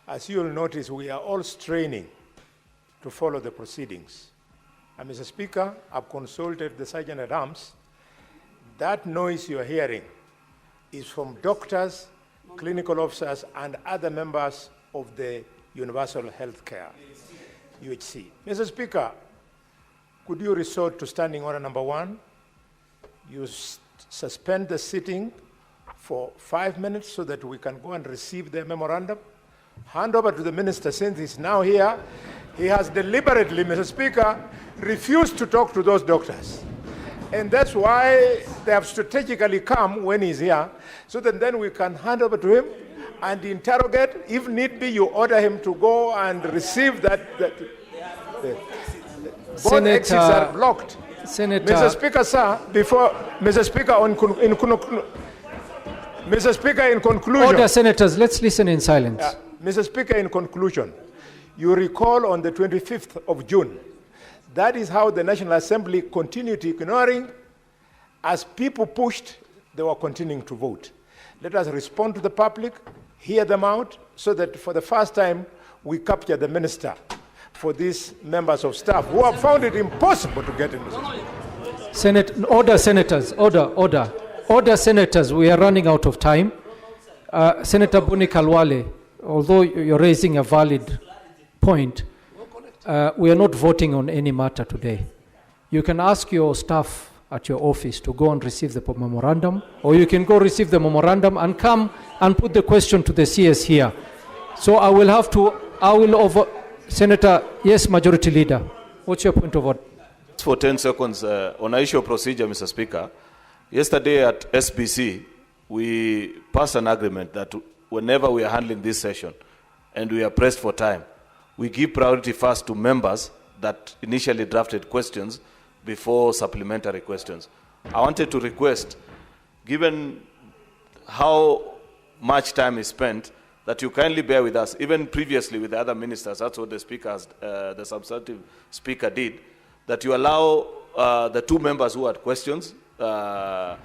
As you'll notice, we are all straining to follow the proceedings. And Mr. Speaker, I've consulted the Sergeant at Arms. That noise you're hearing is from doctors, clinical officers, and other members of the Universal Healthcare, UHC. Mr. Speaker, could you resort to standing order number 1? You suspend the sitting for 5 minutes so that we can go and receive the memorandum. Hand over to the minister since he's now here. He has deliberately, Mr. Speaker, refused to talk to those doctors. And that's why they have strategically come when he's here, so that then we can hand over to him and interrogate. If need be, you order him to go and receive that. Both exits are blocked. Senator. Mr. Speaker, sir, before Mr. Speaker, Mr. Speaker, in conclusion. Order, senators. Let's listen in silence. Mr. Speaker, in conclusion, you recall on the 25th of June, that is how the National Assembly continued ignoring. As people pushed, they were continuing to vote. Let us respond to the public, hear them out, so that for the first time, we capture the minister for these members of staff who have found it impossible to get in. Order, senators. Order. Order, senators. We are running out of time. Senator Buni Kalwale, although you're raising a valid point, we are not voting on any matter today. You can ask your staff at your office to go and receive the memorandum, or you can go receive the memorandum and come and put the question to the CS here. So Senator, yes, Majority Leader, what's your point of order? For 10 seconds, on an issue of procedure, Mr. Speaker, yesterday at SBC, we passed an agreement that whenever we are handling this session and we are pressed for time, we give priority first to members that initially drafted questions before supplementary questions. I wanted to request, given how much time is spent, that you kindly bear with us. Even previously with the other ministers, that's what the speakers, the substantive speaker did, that you allow the 2 members who had questions to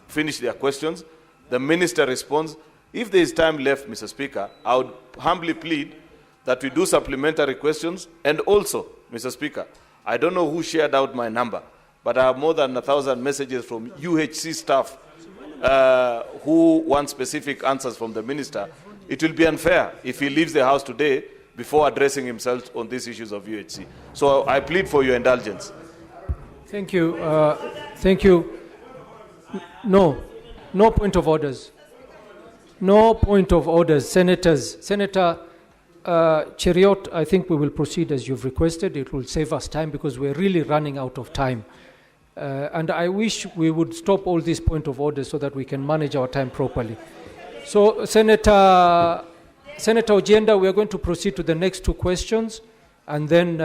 finish their questions. The minister responds. If there is time left, Mr. Speaker, I would humbly plead that we do supplementary questions. And also, Mr. Speaker, I don't know who shared out my number, but I have more than 1,000 messages from UHC staff who want specific answers from the minister. It will be unfair if he leaves the House today before addressing himself on these issues of UHC. So I plead for your indulgence. Thank you. Thank you. No point of orders. No point of orders. Senators. Senator Cheriot, I think we will proceed as you've requested. It will save us time because we're really running out of time. And I wish we would stop all these point of orders so that we can manage our time properly. So, Senator Ojienda, we are going to proceed to the next 2 questions, and then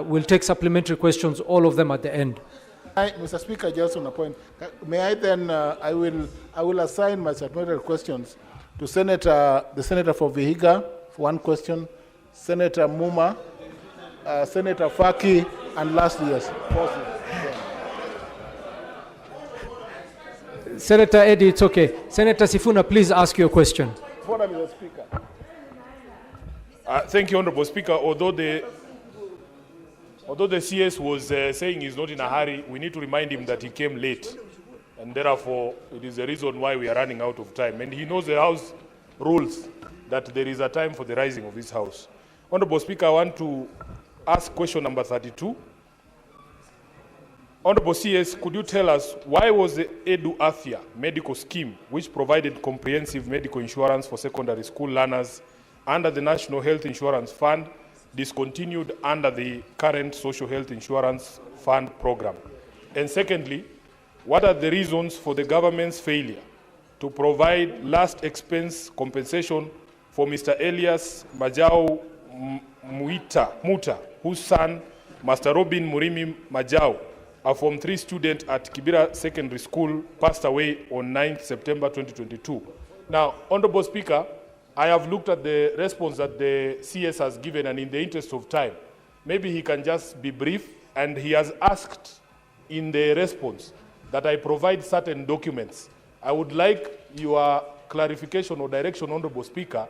we'll take supplementary questions, all of them at the end. Mr. Speaker, just on a point, may I then, I will assign my supplementary questions to the Senator for Vihiga for 1 question, Senator Muma, Senator Faki, and lastly, yes, Senator Eddy, it's okay. Senator Sifuna, please ask your question. Mr. Speaker. Thank you, Honorable Speaker. Although the CS was saying he's not in a hurry, we need to remind him that he came late. And therefore, it is the reason why we are running out of time. And he knows the House rules that there is a time for the rising of this House. Honorable Speaker, I want to ask question number 32. Honorable CS, could you tell us why was the Edu Athia medical scheme, which provided comprehensive medical insurance for secondary school learners under the National Health Insurance Fund, discontinued under the current Social Health Insurance Fund program? And secondly, what are the reasons for the government's failure to provide last expense compensation for Mr. Elias Majau Muta, whose son, Master Robin Murimi Majau, a Form 3 student at Kibera Secondary School, passed away on 9th September 2022. Now, Honorable Speaker, I have looked at the response that the CS has given, and in the interest of time, maybe he can just be brief, and he has asked in the response that I provide certain documents. I would like your clarification or direction, Honorable Speaker,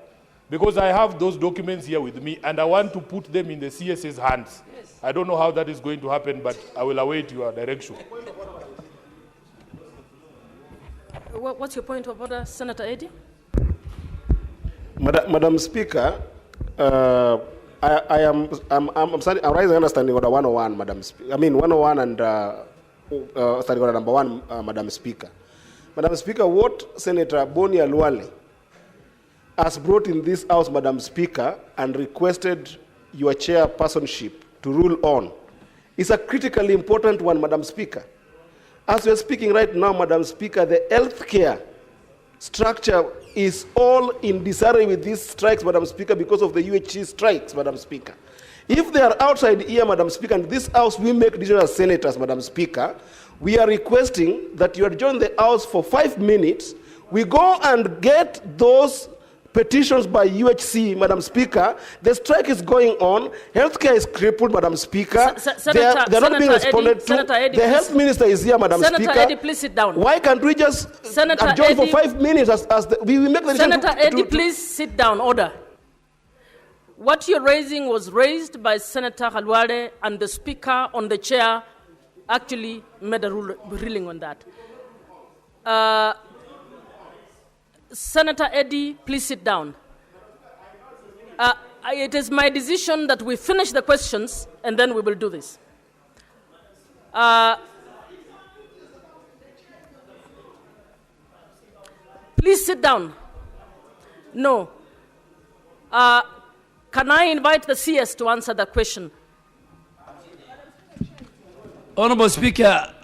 Because I have those documents here with me, and I want to put them in the CS's hands. Yes. I don't know how that is going to happen, but I will await your direction. What's your point of order, Senator Eddy? Madam Speaker, I'm raising understanding order 101, Madam Speaker. I mean 101 and standing order number 1, Madam Speaker. Madam Speaker, what Senator Boni Aluale has brought in this House, Madam Speaker, and requested your chairpersonship to rule on is a critically important one, Madam Speaker. As we are speaking right now, Madam Speaker, the healthcare structure is all in disarray with these strikes, Madam Speaker, because of the UHC strikes, Madam Speaker. If they are outside here, Madam Speaker, and this House we make decisions as senators, Madam Speaker, we are requesting that you adjourn the House for 5 minutes. We go and get those petitions by UHC, Madam Speaker. The strike is going on. Healthcare is crippled, Madam Speaker. They're not being responded to. Senator Eddy, the health minister is here, Madam Senator Speaker. Eddy, please sit down. Why can't we just adjourn for 5 minutes we make the decision? Senator Eddy, please sit down. Order. What you're raising was raised by Senator Halwale, and the Speaker on the chair actually made a ruling on that. Senator Eddy, please sit down. It is my decision that we finish the questions and then we will do this. Please sit down. No. Can I invite the CS to answer the question? Honorable Speaker,